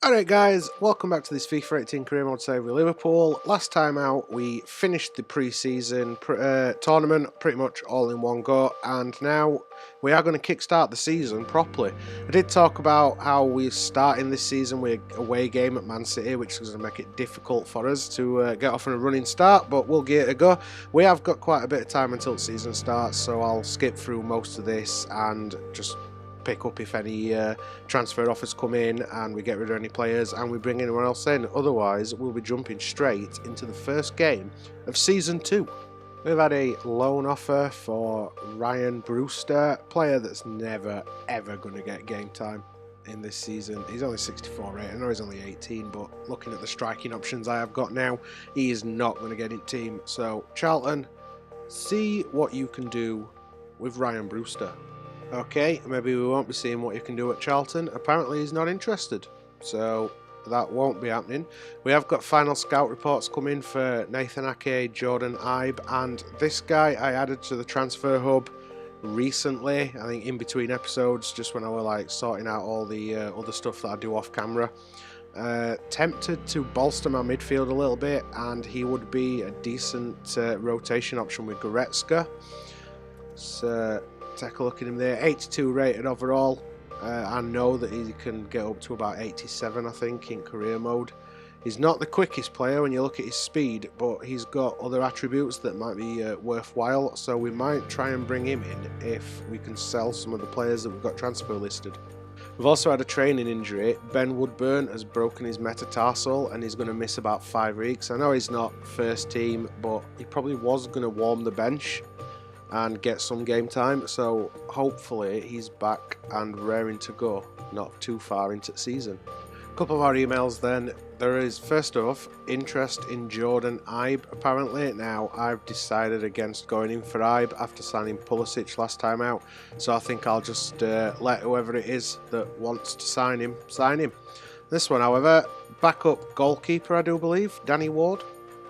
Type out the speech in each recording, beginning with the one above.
Alright guys, welcome back to this FIFA 18 career mode save with Liverpool. Last time out we finished the pre-season tournament pretty much all in one go, and now we are going to kickstart the season properly. I did talk about how we're starting this season with a away game at Man City, which is going to make it difficult for us to get off on a running start, but we'll give it a go. We have got quite a bit of time until the season starts, so I'll skip through most of this and just pick up if any transfer offers come in, and we get rid of any players and we bring anyone else in. Otherwise, we'll be jumping straight into the first game of Season 2. We've had a loan offer for Ryan Brewster, player that's never ever going to get game time in this season. He's only 64 rated. I know he's only 18, but looking at the striking options I have got now, he is not going to get in team. So Charlton, see what you can do with Ryan Brewster. Okay, maybe we won't be seeing what you can do at Charlton. Apparently he's not interested, so that won't be happening. We have got final scout reports coming for Nathan Ake, Jordan Ibe, and this guy I added to the transfer hub recently, I think in between episodes, just when I were like sorting out all the other stuff that I do off camera. Tempted to bolster my midfield a little bit, and he would be a decent rotation option with Goretzka. So take a look at him there, 82 rated overall. I know that he can get up to about 87, I think, in career mode. He's not the quickest player when you look at his speed, but he's got other attributes that might be worthwhile, so we might try and bring him in if we can sell some of the players that we've got transfer listed. We've also had a training injury. Ben Woodburn has broken his metatarsal and he's going to miss about 5 weeks. I know he's not first team, but he probably was going to warm the bench and get some game time, so hopefully he's back and raring to go, not too far into the season. A couple of our emails then. There is, first off, interest in Jordan Ibe apparently. Now, I've decided against going in for Ibe after signing Pulisic last time out, so I think I'll just let whoever it is that wants to sign him. This one, however, backup goalkeeper, I do believe, Danny Ward.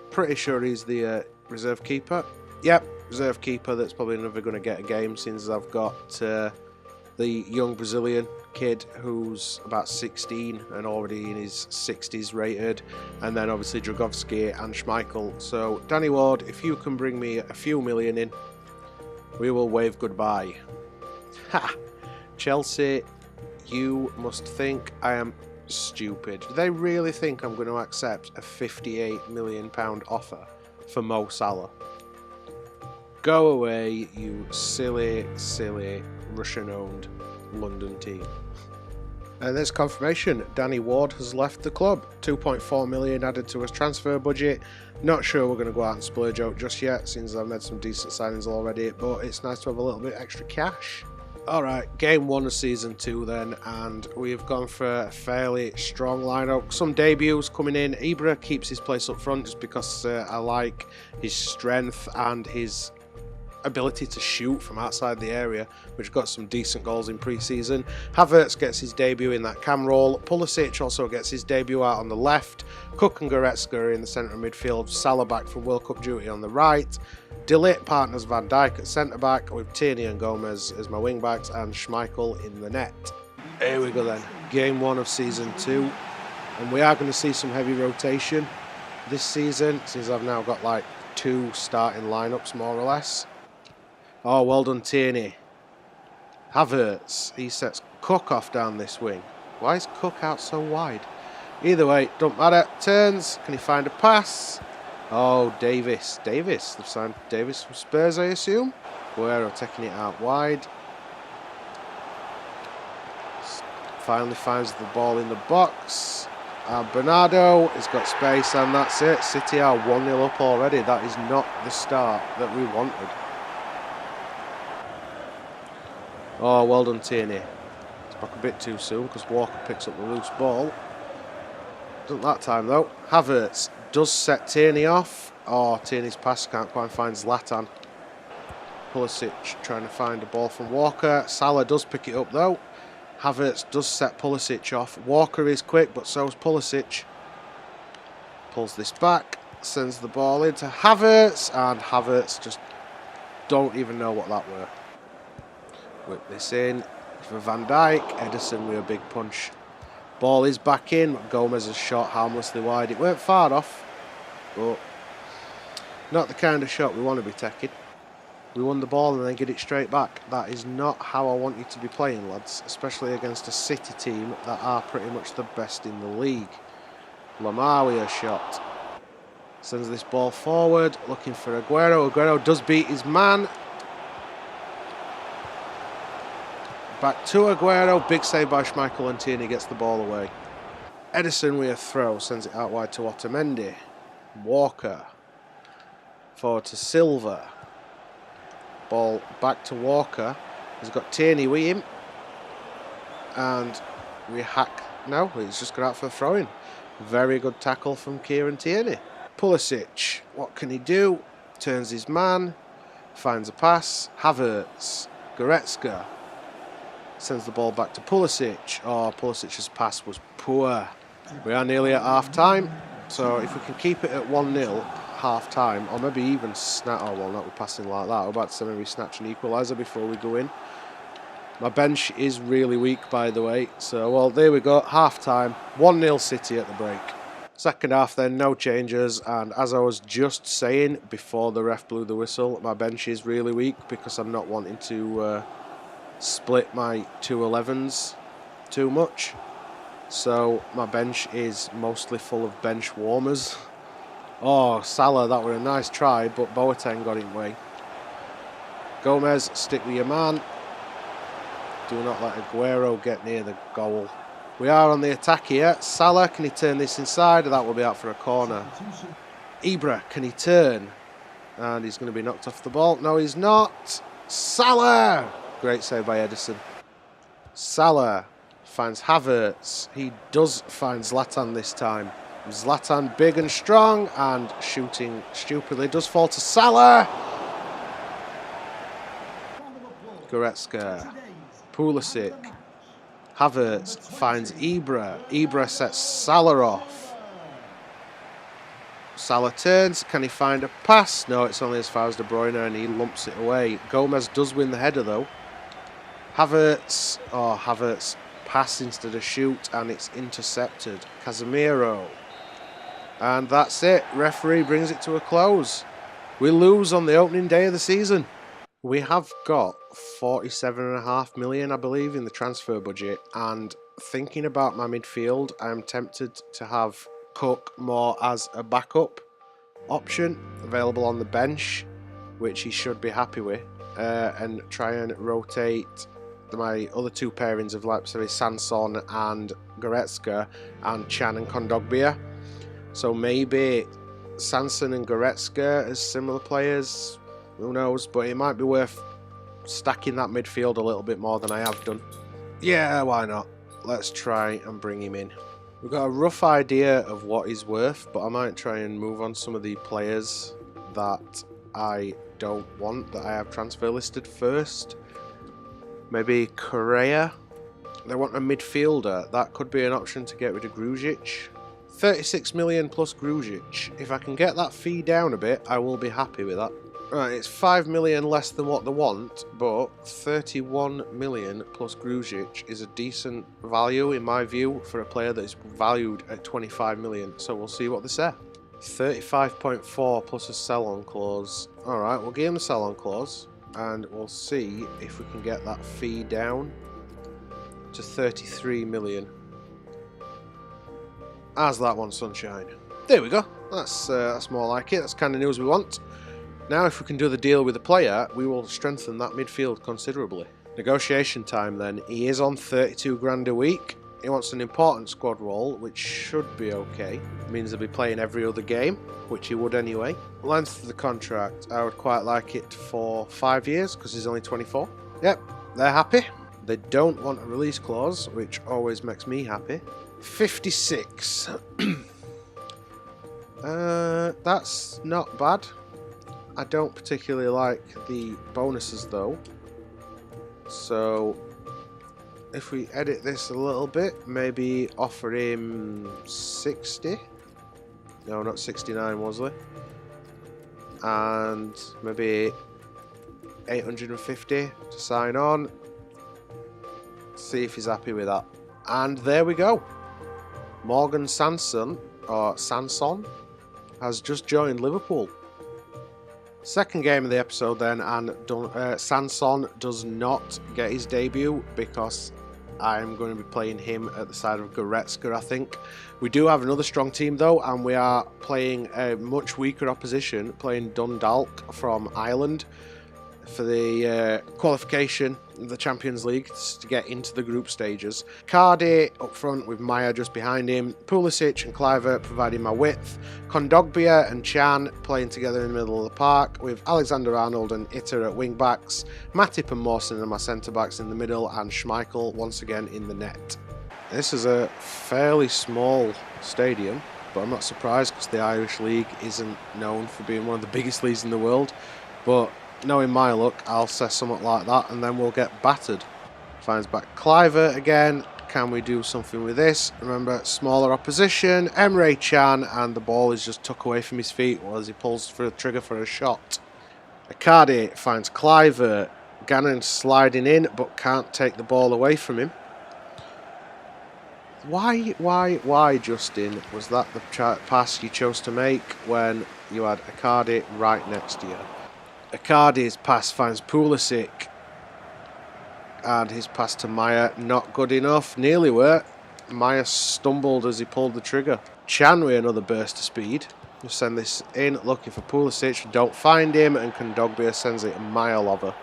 Pretty sure he's the reserve keeper. Yep, reserve keeper that's probably never going to get a game, since I've got the young Brazilian kid who's about 16 and already in his 60s rated, and then obviously Dragovski and Schmeichel. So Danny Ward, if you can bring me a few million in, we will wave goodbye. Ha! Chelsea, you must think I am stupid. Do they really think I'm going to accept a £58 million offer for Mo Salah? Go away, you silly, silly Russian-owned London team. And there's confirmation. Danny Ward has left the club. 2.4 million added to his transfer budget. Not sure we're going to go out and splurge out just yet, since I've made some decent signings already, but it's nice to have a little bit extra cash. Alright, game 1 of season 2 then, and we've gone for a fairly strong lineup. Some debuts coming in. Ibra keeps his place up front just because I like his strength and his ability to shoot from outside the area, which got some decent goals in pre-season. Havertz gets his debut in that cam role. Pulisic also gets his debut out on the left. Cook and Goretzka are in the centre of midfield. Salah back from World Cup duty on the right. De Ligt partners Van Dijk at centre back, with Tierney and Gomez as my wing backs, and Schmeichel in the net. Here we go then, game 1 of season 2, and we are going to see some heavy rotation this season, since I've now got like 2 starting lineups more or less. Oh, well done, Tierney. Havertz, he sets Cook off down this wing. Why is Cook out so wide? Either way, don't matter. Turns, can he find a pass? Oh, Davis. They've signed Davis from Spurs, I assume. Guerrero taking it out wide. Finally finds the ball in the box. And Bernardo has got space, and that's it. City are 1-0 up already. That is not the start that we wanted. Oh, well done, Tierney. It's back a bit too soon because Walker picks up the loose ball. Doesn't that time, though. Havertz does set Tierney off. Oh, Tierney's pass can't quite find Zlatan. Pulisic trying to find a ball from Walker. Salah does pick it up, though. Havertz does set Pulisic off. Walker is quick, but so is Pulisic. Pulls this back, sends the ball into Havertz, and Havertz just don't even know what that were. Whip this in for Van Dijk. Ederson with a big punch. Ball is back in. Gomez has shot harmlessly wide. It weren't far off, but not the kind of shot we want to be taking. We won the ball and then get it straight back. That is not how I want you to be playing, lads, especially against a City team that are pretty much the best in the league. Lamar with a shot. Sends this ball forward, looking for Aguero. Aguero does beat his man. Back to Aguero. Big save by Schmeichel, and Tierney gets the ball away. Edison with a throw, sends it out wide to Otamendi. Walker. Forward to Silva. Ball back to Walker. He's got Tierney with him. And we hack. No, he's just got out for a throw-in. Very good tackle from Kieran Tierney. Pulisic, what can he do? Turns his man. Finds a pass. Havertz. Goretzka. Sends the ball back to Pulisic. Oh, Pulisic's pass was poor. We are nearly at half-time. So if we can keep it at 1-0 half-time, or maybe even snatch... Oh, well, not with passing like that. We're about to say maybe snatch an equaliser before we go in. My bench is really weak, by the way. So, well, there we go. Half-time. 1-0 City at the break. Second half then, no changes. And as I was just saying before the ref blew the whistle, my bench is really weak because I'm not wanting to split my 2-11s too much. So, my bench is mostly full of bench warmers. Oh, Salah, that were a nice try, but Boateng got in way. Gomez, stick with your man. Do not let Aguero get near the goal. We are on the attack here. Salah, can he turn this inside? That will be out for a corner. Ibra, can he turn? And he's going to be knocked off the ball. No, he's not. Salah! Great save by Edison. Salah finds Havertz. He does find Zlatan this time. Zlatan big and strong and shooting stupidly. Does fall to Salah. Goretzka. Pulisic. Havertz finds Ibra. Ibra sets Salah off. Salah turns. Can he find a pass? No, it's only as far as De Bruyne and he lumps it away. Gomez does win the header though. Havertz. Oh, Havertz pass instead of shoot and it's intercepted. Casemiro. And that's it. Referee brings it to a close. We lose on the opening day of the season. We have got 47.5 million, I believe, in the transfer budget. And thinking about my midfield, I'm tempted to have Cook more as a backup option available on the bench, which he should be happy with, and try and rotate my other two pairings of Leipzig, Sanson and Goretzka, and Chan and Kondogbia. So maybe Sanson and Goretzka as similar players, who knows, but it might be worth stacking that midfield a little bit more than I have done. Yeah, why not? Let's try and bring him in. We've got a rough idea of what he's worth, but I might try and move on some of the players that I don't want, that I have transfer listed first. Maybe Correa. They want a midfielder. That could be an option to get rid of Grujic. 36 million plus Grujic. If I can get that fee down a bit, I will be happy with that. Right, it's 5 million less than what they want, but 31 million plus Grujic is a decent value, in my view, for a player that is valued at 25 million. So we'll see what they say. 35.4 plus a sell-on clause. Alright, we'll give him a sell-on clause, and we'll see if we can get that fee down to 33 million. How's that one, sunshine? There we go. That's more like it. That's the kind of news we want. Now, if we can do the deal with the player, we will strengthen that midfield considerably. Negotiation time then. He is on 32 grand a week. He wants an important squad role, which should be okay. It means he'll be playing every other game, which he would anyway. Length of the contract, I would quite like it for 5 years, because he's only 24. Yep, they're happy. They don't want a release clause, which always makes me happy. 56. That's not bad. I don't particularly like the bonuses though. So if we edit this a little bit, maybe offer him 60. No, not 69, Wasley. And maybe 850 to sign on. See if he's happy with that. And there we go. Morgan Sanson, or Sanson, has just joined Liverpool. Second game of the episode then, and Sanson does not get his debut because I'm going to be playing him at the side of Goretzka, I think. We do have another strong team though, and we are playing a much weaker opposition, playing Dundalk from Ireland for the qualification of the Champions League to get into the group stages. Cardi up front with Maya just behind him, Pulisic and Kluivert providing my width, Kondogbia and Chan playing together in the middle of the park with Alexander-Arnold and Itter at wing backs, Matip and Mawson are my centre backs in the middle, and Schmeichel once again in the net. This is a fairly small stadium, but I'm not surprised because the Irish League isn't known for being one of the biggest leagues in the world. But knowing my luck, I'll say something like that and then we'll get battered. Finds back Kluivert again. Can we do something with this? Remember, smaller opposition. Emre Can, and the ball is just tucked away from his feet as he pulls for the trigger for a shot. Icardi finds Kluivert. Gannon sliding in but can't take the ball away from him. Why, Justin, was that the pass you chose to make when you had Icardi right next to you? Icardi's pass finds Pulisic, and his pass to Maya not good enough. Nearly were. Maya stumbled as he pulled the trigger. Chan with another burst of speed. Just send this in, looking for Pulisic. Don't find him, and Kondogbia sends it a mile over.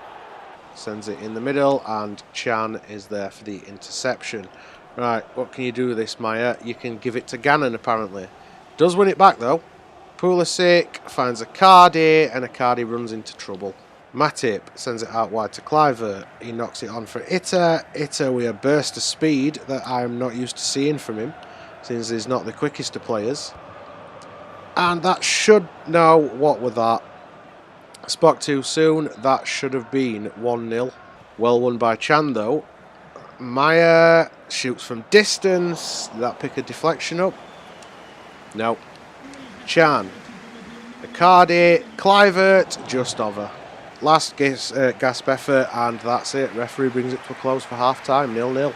Sends it in the middle, and Chan is there for the interception. Right, what can you do with this, Maya? You can give it to Gannon, apparently. Does win it back, though. Pulisic finds Icardi, and Icardi runs into trouble. Matip sends it out wide to Kluivert. He knocks it on for Itter. Itter with a burst of speed that I'm not used to seeing from him, since he's not the quickest of players. And that should... No, what was that? Spoke too soon. That should have been 1-0. Well won by Chan, though. Maya shoots from distance. Did that pick a deflection up? No. Chan. Icardi. Kluivert. Just over. Last gasp effort, and that's it. Referee brings it to a close for half-time. 0-0.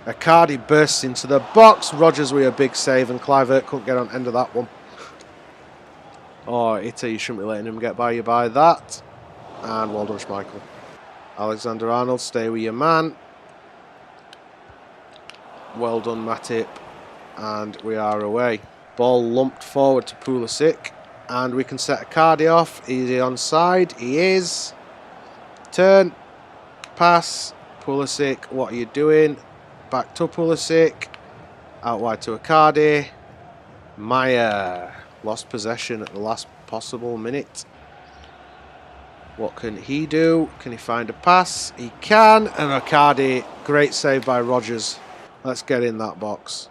Icardi bursts into the box. Rodgers with a big save, and Kluivert couldn't get on end of that one. Oh, Itter, you shouldn't be letting him get by you by that. And well done, Schmeichel. Alexander-Arnold, stay with your man. Well done, Matip. And we are away. Ball lumped forward to Pulisic. And we can set Icardi off. Is he onside? He is. Turn. Pass. Pulisic, what are you doing? Back to Pulisic. Out wide to Icardi. Maya lost possession at the last possible minute. What can he do? Can he find a pass? He can. And Icardi, great save by Rodgers. Let's get in that box.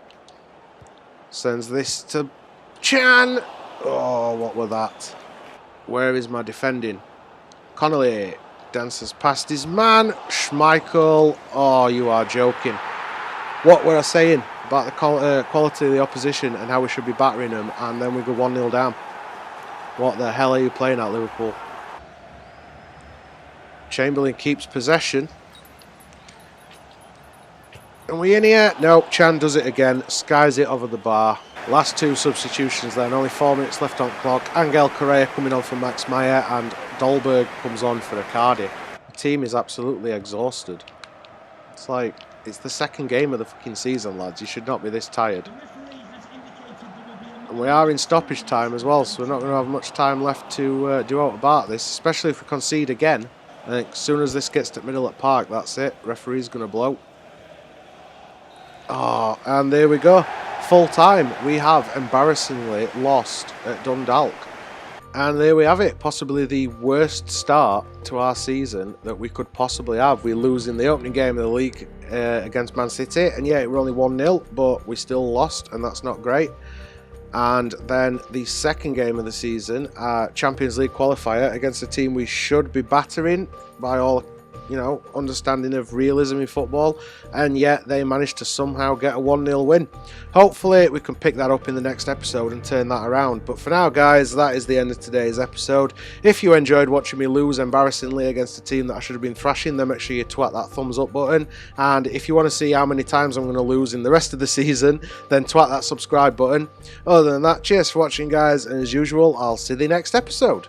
Sends this to Chan. Oh, what was that? Where is my defending? Connolly dances past his man. Schmeichel. Oh, you are joking. What were I saying about the quality of the opposition and how we should be battering them, and then we go 1-0 down? What the hell are you playing at, Liverpool? Chamberlain keeps possession. Are we in here? Nope, Chan does it again. Skies it over the bar. Last two substitutions then. Only 4 minutes left on clock. Angel Correa coming on for Max Meyer, and Dolberg comes on for Icardi. The team is absolutely exhausted. It's like, it's the second game of the fucking season, lads. You should not be this tired. And we are in stoppage time as well, so we're not going to have much time left to do out about this, especially if we concede again. I think as soon as this gets to middle at park, that's it. Referee's going to blow. Oh, and there we go. Full time. We have embarrassingly lost at Dundalk. And there we have it. Possibly the worst start to our season that we could possibly have. We lose in the opening game of the league against Man City. And yeah, we're only 1-0, but we still lost, and that's not great. And then the second game of the season, Champions League qualifier against a team we should be battering by all understanding of realism in football, and yet they managed to somehow get a 1-0 win. Hopefully we can pick that up in the next episode and turn that around. But for now, guys, that is the end of today's episode. If you enjoyed watching me lose embarrassingly against a team that I should have been thrashing, then make sure you twat that thumbs up button. And if you want to see how many times I'm going to lose in the rest of the season, then twat that subscribe button. Other than that, cheers for watching, guys, and as usual, I'll see you in the next episode.